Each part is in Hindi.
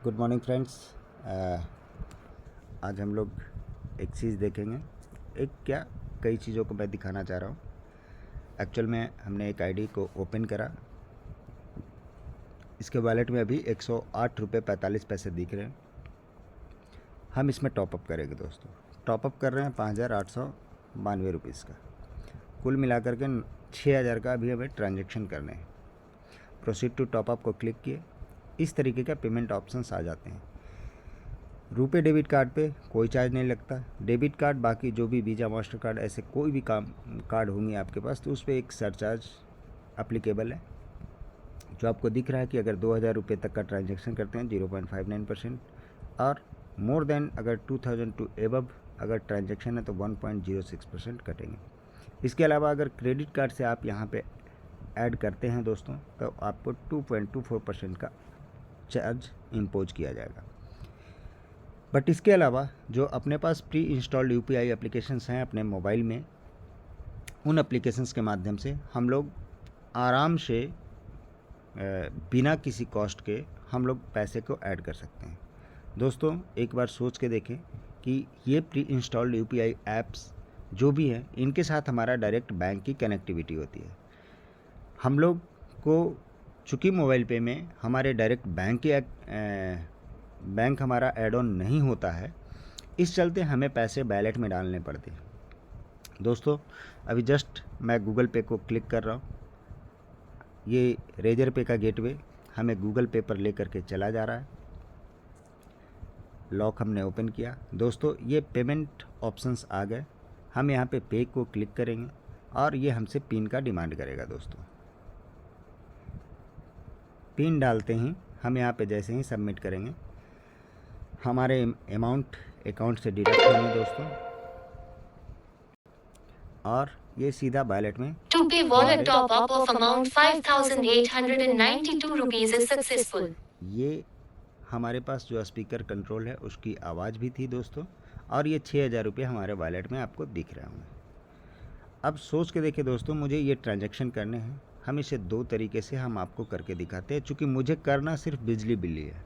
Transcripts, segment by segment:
Good morning friends. आज हम लोग एक चीज़ देखेंगे, एक क्या कई चीज़ों को मैं दिखाना चाह रहा हूँ। एक्चुअल में हमने एक आईडी को ओपन करा, इसके वॉलेट में अभी 108 रुपये 45 पैसे दिख रहे हैं। हम इसमें टॉपअप करेंगे दोस्तों। टॉपअप कर रहे हैं 5,892 रुपीज़ का, कुल मिलाकर के 6,000 का अभी हमें ट्रांजेक्शन करने हैं। प्रोसीड टू टॉपअप को क्लिक किए, इस तरीके का पेमेंट ऑप्शंस आ जाते हैं। रुपए डेबिट कार्ड पे कोई चार्ज नहीं लगता। डेबिट कार्ड बाकी जो भी वीज़ा मास्टर कार्ड ऐसे कोई भी कार्ड होंगे आपके पास, तो उस पर एक सरचार्ज अप्लीकेबल है, जो आपको दिख रहा है कि अगर 2,000 रुपये तक का ट्रांजैक्शन करते हैं 0.59%, और मोर देन अगर 2,000 टू एबव अगर ट्रांजैक्शन है तो 1.06% कटेंगे। इसके अलावा अगर क्रेडिट कार्ड से आप यहाँ पे ऐड करते हैं दोस्तों, तो आपको 2.24% का चार्ज इम्पोज किया जाएगा। बट इसके अलावा जो अपने पास प्री इंस्टॉल्ड यूपीआई एप्लीकेशंस हैं अपने मोबाइल में, उन एप्लीकेशंस के माध्यम से हम लोग आराम से बिना किसी कॉस्ट के हम लोग पैसे को ऐड कर सकते हैं। दोस्तों एक बार सोच के देखें कि ये प्री इंस्टॉल्ड यूपीआई ऐप्स जो भी हैं, इनके साथ हमारा डायरेक्ट बैंक की कनेक्टिविटी होती है। हम लोग को चूँकि मोबाइल पे में हमारे डायरेक्ट बैंक हमारा ऐड ऑन नहीं होता है, इस चलते हमें पैसे वैलेट में डालने पड़ते हैं। दोस्तों अभी जस्ट मैं गूगल पे को क्लिक कर रहा हूँ। ये रेजर पे का गेटवे हमें गूगल पे पर लेकर के चला जा रहा है। लॉक हमने ओपन किया। दोस्तों ये पेमेंट ऑप्शंस आ गए। हम यहाँ पे पे को क्लिक करेंगे और ये हमसे पिन का डिमांड करेगा। दोस्तों पिन डालते ही हम यहाँ पे जैसे ही सबमिट करेंगे, हमारे अमाउंट अकाउंट से डिडक्ट होंगे दोस्तों, और ये सीधा वॉलेट में To pay wallet top up of amount 5,892 rupees is successful. ये हमारे पास जो स्पीकर कंट्रोल है उसकी आवाज़ भी थी दोस्तों, और ये 6,000 रुपये हमारे वॉलेट में आपको दिख रहे होंगे। अब सोच के देखिए दोस्तों, मुझे ये ट्रांजैक्शन करने हैं। हम इसे दो तरीके से हम आपको करके दिखाते हैं, चूँकि मुझे करना सिर्फ बिजली बिल ही है।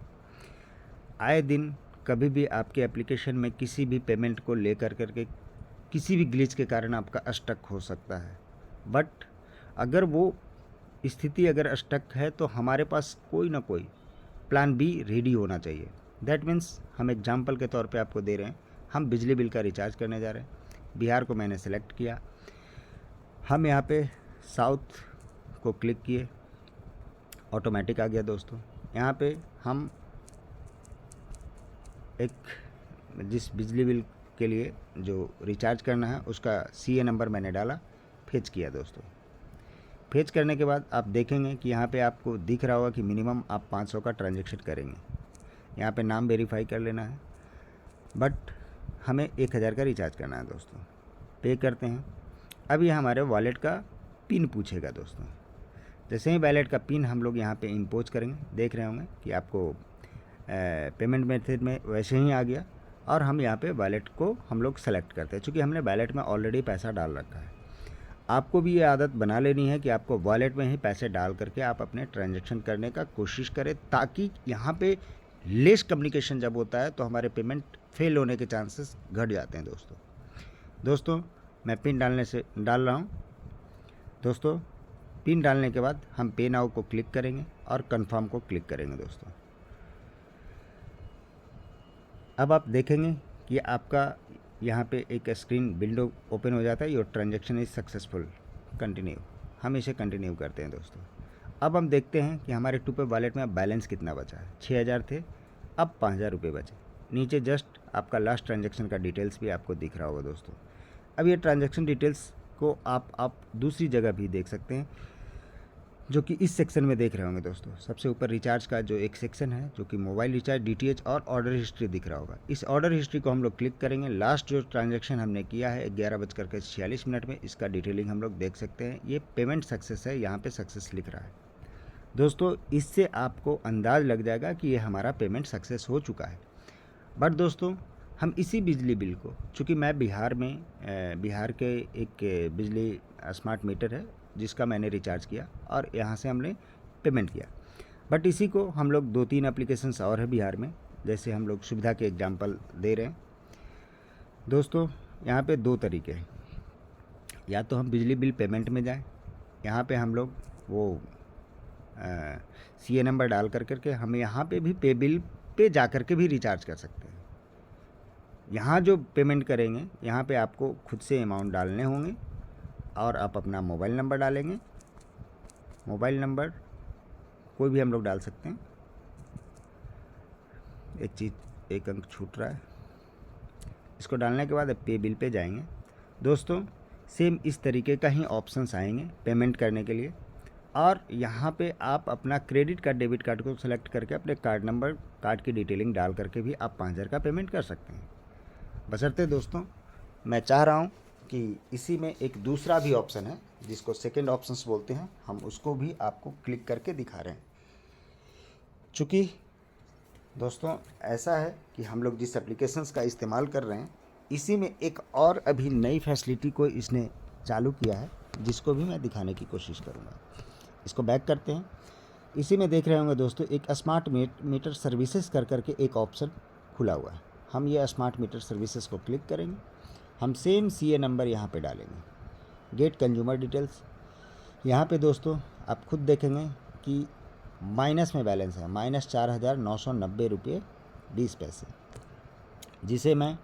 आए दिन कभी भी आपके एप्लीकेशन में किसी भी पेमेंट को लेकर करके किसी भी ग्लिच के कारण आपका स्टक हो सकता है। बट अगर वो स्थिति अगर स्टक है तो हमारे पास कोई ना कोई प्लान बी रेडी होना चाहिए। दैट मीन्स हम एग्जांपल के तौर पे आपको दे रहे हैं, हम बिजली बिल का रिचार्ज करने जा रहे हैं। बिहार को मैंने सेलेक्ट किया, हम यहाँ पे साउथ को क्लिक किए, ऑटोमेटिक आ गया दोस्तों। यहाँ पे हम एक जिस बिजली बिल के लिए जो रिचार्ज करना है उसका सीए नंबर मैंने डाला, फेच किया दोस्तों। फेच करने के बाद आप देखेंगे कि यहाँ पे आपको दिख रहा होगा कि मिनिमम आप 500 का ट्रांजैक्शन करेंगे। यहाँ पे नाम वेरीफाई कर लेना है, बट हमें 1,000 का रिचार्ज करना है दोस्तों। पे करते हैं। अब ये हमारे वॉलेट का पिन पूछेगा दोस्तों। जैसे ही वॉलेट का पिन हम लोग यहाँ पे इम्पोज करेंगे, देख रहे होंगे कि आपको पेमेंट मेथड में वैसे ही आ गया, और हम यहाँ पे वॉलेट को हम लोग सेलेक्ट करते हैं। चूँकि हमने वॉलेट में ऑलरेडी पैसा डाल रखा है। आपको भी ये आदत बना लेनी है कि आपको वॉलेट में ही पैसे डाल करके आप अपने ट्रांजैक्शन करने का कोशिश करें, ताकि यहाँ पे लेस कम्युनिकेशन जब होता है तो हमारे पेमेंट फेल होने के चांसेस घट जाते हैं दोस्तों मैं पिन डाल रहा हूँ दोस्तों। पिन डालने के बाद हम पे नाउ को क्लिक करेंगे और कंफर्म को क्लिक करेंगे दोस्तों। अब आप देखेंगे कि आपका यहाँ पे एक स्क्रीन विंडो ओपन हो जाता है, your transaction is successful, continue. हम इसे कंटिन्यू करते हैं दोस्तों। अब हम देखते हैं कि हमारे टू पे वॉलेट में बैलेंस कितना बचा है। 6,000 थे, अब 5,000 रुपये बचे। नीचे जस्ट आपका लास्ट ट्रांजैक्शन का डिटेल्स भी आपको दिख रहा होगा दोस्तों। अब ये ट्रांजैक्शन डिटेल्स को आप दूसरी जगह भी देख सकते हैं, जो कि इस सेक्शन में देख रहे होंगे दोस्तों। सबसे ऊपर रिचार्ज का जो एक सेक्शन है, जो कि मोबाइल रिचार्ज, डीटीएच और ऑर्डर हिस्ट्री दिख रहा होगा। इस ऑर्डर हिस्ट्री को हम लोग क्लिक करेंगे। लास्ट जो ट्रांजैक्शन हमने किया है 11:46 में, इसका डिटेलिंग हम लोग देख सकते हैं। ये पेमेंट सक्सेस है, यहाँ पे सक्सेस लिख रहा है दोस्तों। इससे आपको अंदाज़ लग जाएगा कि ये हमारा पेमेंट सक्सेस हो चुका है। बट दोस्तों हम इसी बिजली बिल को, चूँकि मैं बिहार के एक बिजली स्मार्ट मीटर है जिसका मैंने रिचार्ज किया और यहाँ से हमने पेमेंट किया। बट इसी को हम लोग 2-3 एप्लीकेशंस और है बिहार में, जैसे हम लोग सुविधा के एग्जांपल दे रहे हैं दोस्तों। यहाँ पे 2 तरीके हैं, या तो हम बिजली बिल पेमेंट में जाएं, यहाँ पे हम लोग वो CA नंबर डाल करके हम यहाँ पे भी पे बिल पे जा कर के भी रिचार्ज कर सकते हैं। यहाँ जो पेमेंट करेंगे यहाँ पे आपको खुद से अमाउंट डालने होंगे और आप अपना मोबाइल नंबर डालेंगे। मोबाइल नंबर कोई भी हम लोग डाल सकते हैं। एक अंक छूट रहा है, इसको डालने के बाद अब पे बिल पे जाएंगे दोस्तों। सेम इस तरीके का ही ऑप्शंस आएंगे पेमेंट करने के लिए, और यहाँ पे आप अपना क्रेडिट कार्ड डेबिट कार्ड को सेलेक्ट करके अपने कार्ड नंबर कार्ड की डिटेलिंग डाल करके भी आप 5,000 का पेमेंट कर सकते हैं। बशर्ते दोस्तों मैं चाह रहा हूँ कि इसी में एक दूसरा भी ऑप्शन है जिसको सेकंड ऑप्शंस बोलते हैं, हम उसको भी आपको क्लिक करके दिखा रहे हैं। चूँकि दोस्तों ऐसा है कि हम लोग जिस एप्लीकेशंस का इस्तेमाल कर रहे हैं इसी में एक और अभी नई फैसिलिटी को इसने चालू किया है, जिसको भी मैं दिखाने की कोशिश करूँगा। इसको बैक करते हैं। इसी में देख रहे होंगे दोस्तों एक स्मार्ट मीटर सर्विसेज कर करके एक ऑप्शन खुला हुआ है। हम ये स्मार्ट मीटर सर्विसेज को क्लिक करेंगे। हम सेम CA नंबर यहाँ पे डालेंगे, गेट कंज्यूमर डिटेल्स। यहाँ पे दोस्तों आप खुद देखेंगे कि माइनस में बैलेंस है, -4,990 रुपये 20 पैसे, जिसे मैं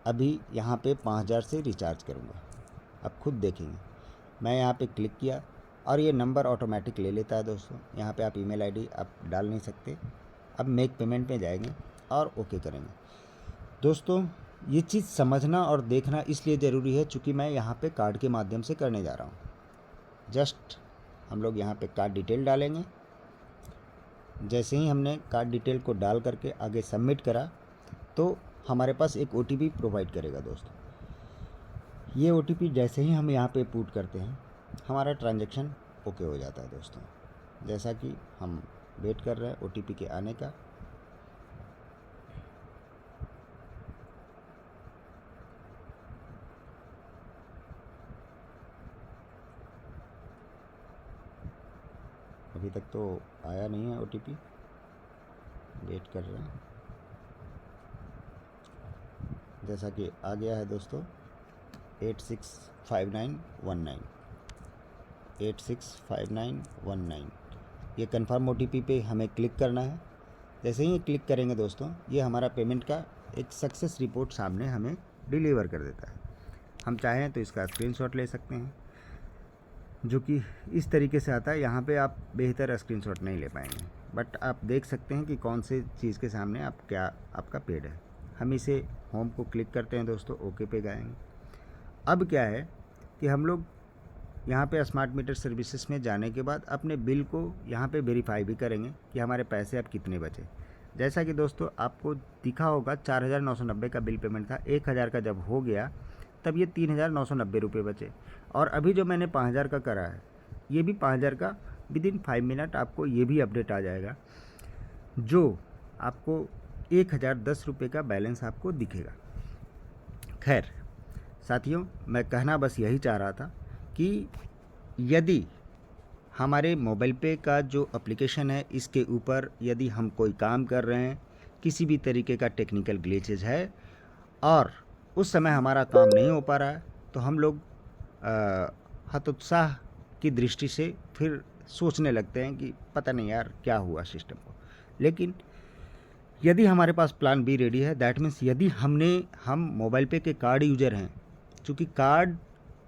अभी यहाँ पे 5,000 से रिचार्ज करूँगा। आप खुद देखेंगे, मैं यहाँ पे क्लिक किया और ये नंबर ऑटोमेटिक ले लेता है दोस्तों। यहाँ पे आप ईमेल आईडी आप डाल नहीं सकते। अब मेक पेमेंट में जाएंगे और ओके करेंगे। दोस्तों ये चीज़ समझना और देखना इसलिए ज़रूरी है चूँकि मैं यहाँ पे कार्ड के माध्यम से करने जा रहा हूँ। जस्ट हम लोग यहाँ पे कार्ड डिटेल डालेंगे। जैसे ही हमने कार्ड डिटेल को डाल करके आगे सबमिट करा तो हमारे पास एक OTP प्रोवाइड करेगा दोस्तों। ये OTP जैसे ही हम यहाँ पे पुट करते हैं हमारा ट्रांजैक्शन ओके हो जाता है दोस्तों। जैसा कि हम वेट कर रहे हैं OTP के आने का। अभी तक तो आया नहीं है OTP, वेट कर रहे हैं। जैसा कि आ गया है दोस्तों 865919 865919। ये कन्फर्म OTP पे हमें क्लिक करना है। जैसे ही क्लिक करेंगे दोस्तों ये हमारा पेमेंट का एक सक्सेस रिपोर्ट सामने हमें डिलीवर कर देता है। हम चाहें तो इसका स्क्रीनशॉट ले सकते हैं, जो कि इस तरीके से आता है। यहाँ पे आप बेहतर स्क्रीनशॉट नहीं ले पाएंगे, बट आप देख सकते हैं कि कौन से चीज़ के सामने आप क्या आपका पेड है। हम इसे होम को क्लिक करते हैं दोस्तों, ओके पे जाएंगे। अब क्या है कि हम लोग यहाँ पे स्मार्ट मीटर सर्विसेज में जाने के बाद अपने बिल को यहाँ पे वेरीफाई भी करेंगे कि हमारे पैसे अब कितने बचे। जैसा कि दोस्तों आपको दिखा होगा 4,990 का बिल पेमेंट था, 1,000 का जब हो गया तब ये 3,990 रुपये बचे। और अभी जो मैंने 5,000 का करा है ये भी 5,000 का विदिन 5 मिनट आपको ये भी अपडेट आ जाएगा, जो आपको 1,010 रुपये का बैलेंस आपको दिखेगा। खैर साथियों, मैं कहना बस यही चाह रहा था कि यदि हमारे मोबाइल पे का जो एप्लीकेशन है इसके ऊपर यदि हम कोई काम कर रहे हैं, किसी भी तरीके का टेक्निकल ग्लिचेज है और उस समय हमारा काम नहीं हो पा रहा है, तो हम लोग हतोत्साह की दृष्टि से फिर सोचने लगते हैं कि पता नहीं यार क्या हुआ सिस्टम को। लेकिन यदि हमारे पास प्लान बी रेडी है, दैट मीन्स यदि हम मोबाइल पे के कार्ड यूजर हैं, चूँकि कार्ड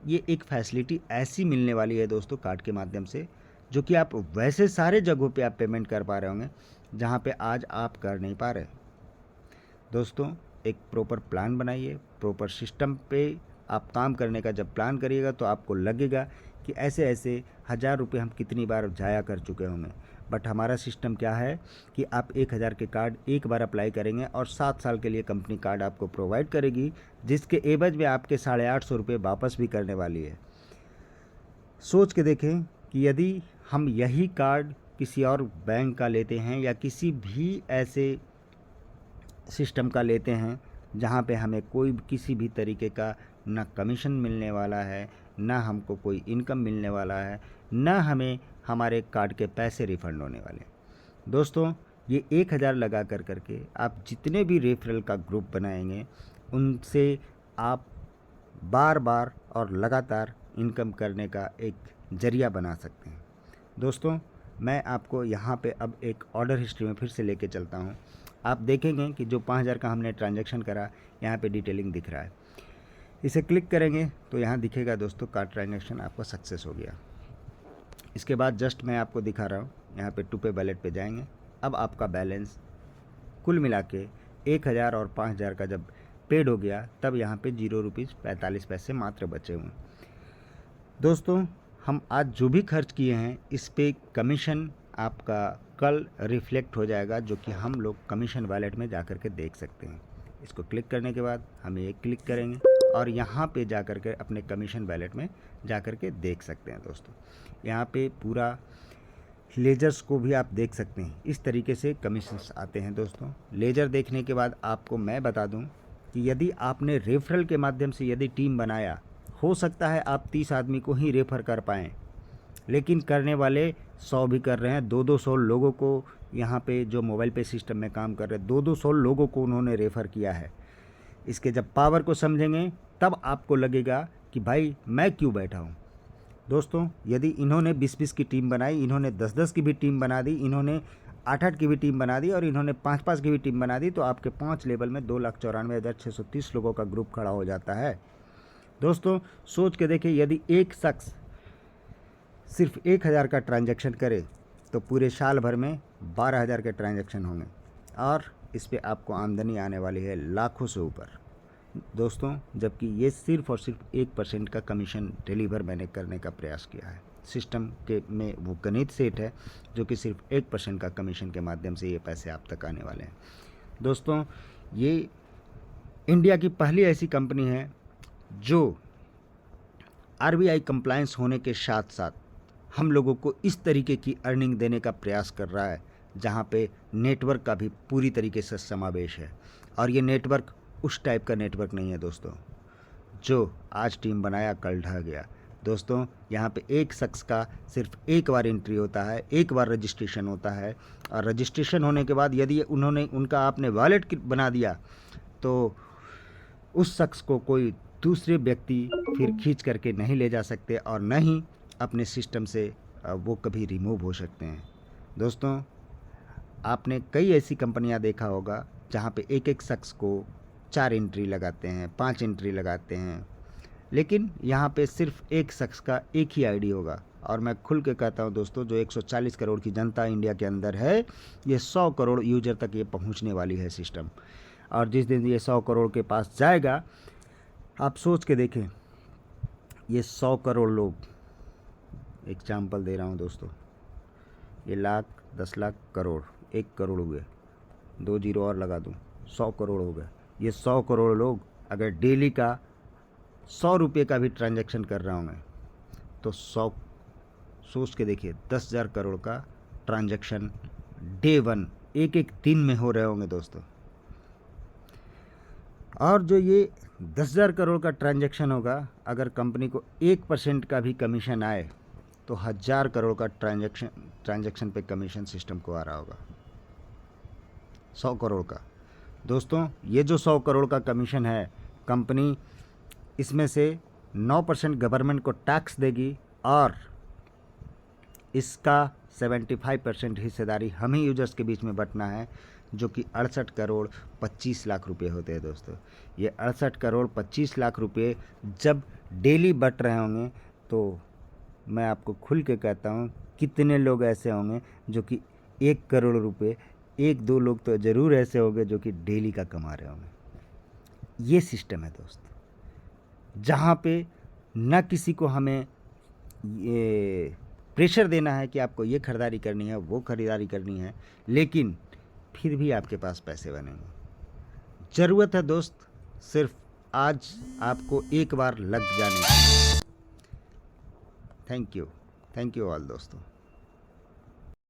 ये एक फैसिलिटी ऐसी मिलने वाली है दोस्तों कार्ड के माध्यम से, जो कि आप वैसे सारे जगहों पे आप पेमेंट कर पा रहे होंगे जहाँ पे आज आप कर नहीं पा रहे। दोस्तों एक प्रॉपर प्लान बनाइए, प्रॉपर सिस्टम पे आप काम करने का जब प्लान करिएगा तो आपको लगेगा कि ऐसे ऐसे 1,000 रुपये हम कितनी बार जाया कर चुके होंगे। बट हमारा सिस्टम क्या है कि आप 1,000 के कार्ड एक बार अप्लाई करेंगे और 7 साल के लिए कंपनी कार्ड आपको प्रोवाइड करेगी, जिसके एवज में आपके 850 रुपये वापस भी करने वाली है। सोच के देखें कि यदि हम यही कार्ड किसी और बैंक का लेते हैं या किसी भी ऐसे सिस्टम का लेते हैं जहाँ पे हमें कोई किसी भी तरीके का ना कमीशन मिलने वाला है, ना हमको कोई इनकम मिलने वाला है, ना हमें हमारे कार्ड के पैसे रिफ़ंड होने वाले, दोस्तों ये 1000 लगा करके आप जितने भी रेफरल का ग्रुप बनाएंगे उनसे आप बार बार और लगातार इनकम करने का एक ज़रिया बना सकते हैं। दोस्तों मैं आपको यहाँ पे अब एक ऑर्डर हिस्ट्री में फिर से लेके चलता हूँ। आप देखेंगे कि जो 5000 का हमने ट्रांजैक्शन करा यहाँ पे डिटेलिंग दिख रहा है। इसे क्लिक करेंगे तो यहाँ दिखेगा दोस्तों कार्ड ट्रांजैक्शन आपका सक्सेस हो गया। इसके बाद जस्ट मैं आपको दिखा रहा हूँ, यहाँ पे टू पे वैलेट पे जाएंगे। अब आपका बैलेंस कुल मिला के 1000 और 5000 का जब पेड हो गया तब यहाँ पे 0 रुपीज़ 45 पैसे मात्र बचे हुए। दोस्तों हम आज जो भी खर्च किए हैं इस पे कमीशन आपका कल रिफ्लेक्ट हो जाएगा, जो कि हम लोग कमीशन वॉलेट में जा कर के देख सकते हैं। इसको क्लिक करने के बाद हम ये क्लिक करेंगे और यहाँ पे जा कर के अपने कमीशन वॉलेट में जा कर के देख सकते हैं। दोस्तों यहाँ पे पूरा लेजर्स को भी आप देख सकते हैं, इस तरीके से कमीशंस आते हैं। दोस्तों लेजर देखने के बाद आपको मैं बता दूं कि यदि आपने रेफरल के माध्यम से यदि टीम बनाया, हो सकता है आप 30 आदमी को ही रेफ़र कर पाएँ, लेकिन करने वाले 100 भी कर रहे हैं। 200 लोगों को यहाँ पे जो मोबाइल पे सिस्टम में काम कर रहे हैं 200 लोगों को उन्होंने रेफ़र किया है। इसके जब पावर को समझेंगे तब आपको लगेगा कि भाई मैं क्यों बैठा हूँ। दोस्तों यदि इन्होंने 20-20 की टीम बनाई, इन्होंने 10-10 की भी टीम बना दी, इन्होंने 8-8 की भी टीम बना दी और इन्होंने 5-5 की भी टीम बना दी, तो आपके 5 लेवल में 2,94,630 लोगों का ग्रुप खड़ा हो जाता है। दोस्तों सोच के देखिए, यदि एक शख्स सिर्फ 1000 का ट्रांजैक्शन करे तो पूरे साल भर में 12,000 के ट्रांजैक्शन होंगे और इस पे आपको आमदनी आने वाली है लाखों से ऊपर। दोस्तों जबकि ये सिर्फ और सिर्फ 1% का कमीशन डिलीवर मैंने करने का प्रयास किया है। सिस्टम के में वो गणित सेट है जो कि सिर्फ 1% का कमीशन के माध्यम से ये पैसे आप तक आने वाले हैं। दोस्तों ये इंडिया की पहली ऐसी कंपनी है जो RBI कंप्लायंस होने के साथ साथ हम लोगों को इस तरीके की अर्निंग देने का प्रयास कर रहा है, जहाँ पे नेटवर्क का भी पूरी तरीके से समावेश है। और ये नेटवर्क उस टाइप का नेटवर्क नहीं है दोस्तों जो आज टीम बनाया कल ढह गया। दोस्तों यहाँ पे एक शख्स का सिर्फ एक बार एंट्री होता है, एक बार रजिस्ट्रेशन होता है और रजिस्ट्रेशन होने के बाद यदि उनका आपने वॉलेट बना दिया तो उस शख्स को कोई दूसरे व्यक्ति फिर खींच करके नहीं ले जा सकते और न ही अपने सिस्टम से वो कभी रिमूव हो सकते हैं। दोस्तों आपने कई ऐसी कंपनियां देखा होगा जहां पे एक एक शख्स को 4 एंट्री लगाते हैं, 5 एंट्री लगाते हैं, लेकिन यहाँ पे सिर्फ एक शख्स का एक ही आईडी होगा। और मैं खुल के कहता हूँ दोस्तों, जो 140 करोड़ की जनता इंडिया के अंदर है, ये 100 करोड़ यूजर तक ये पहुँचने वाली है सिस्टम। और जिस दिन ये 100 करोड़ के पास जाएगा, आप सोच के देखें, ये 100 करोड़ लोग, एग्जाम्पल दे रहा हूँ दोस्तों, ये लाख, 10 लाख, करोड़, 1 करोड़ हुए, 2 जीरो और लगा दूँ, 100 करोड़ हो गए। ये 100 करोड़ लोग अगर डेली का 100 रुपये का भी ट्रांजैक्शन कर रहे होंगे तो 100 सोच के देखिए, 10,000 करोड़ का ट्रांजैक्शन डे 1 एक दिन में हो रहे होंगे दोस्तों। और जो ये 10,000 करोड़ का ट्रांजैक्शन होगा, अगर कंपनी को 1% का भी कमीशन आए तो 1000 करोड़ का ट्रांजैक्शन पे कमीशन सिस्टम को आ रहा होगा, 100 करोड़ का। दोस्तों ये जो 100 करोड़ का कमीशन है, कंपनी इसमें से 9% गवर्नमेंट को टैक्स देगी और इसका 75% हिस्सेदारी हम ही यूजर्स के बीच में बंटना है, जो कि 68 करोड़ 25 लाख रुपए होते हैं। दोस्तों ये 68 करोड़ 25 लाख रुपए जब डेली बट रहे होंगे तो मैं आपको खुल के कहता हूँ कितने लोग ऐसे होंगे जो कि 1 करोड़ रुपए, 1-2 लोग तो ज़रूर ऐसे होंगे जो कि डेली का कमा रहे होंगे। ये सिस्टम है दोस्त, जहाँ पे न किसी को हमें ये प्रेशर देना है कि आपको ये खरीदारी करनी है, वो खरीदारी करनी है, लेकिन फिर भी आपके पास पैसे बनेंगे। ज़रूरत है दोस्त सिर्फ आज आपको एक बार लग जाने की। थैंक यू ऑल दोस्तों।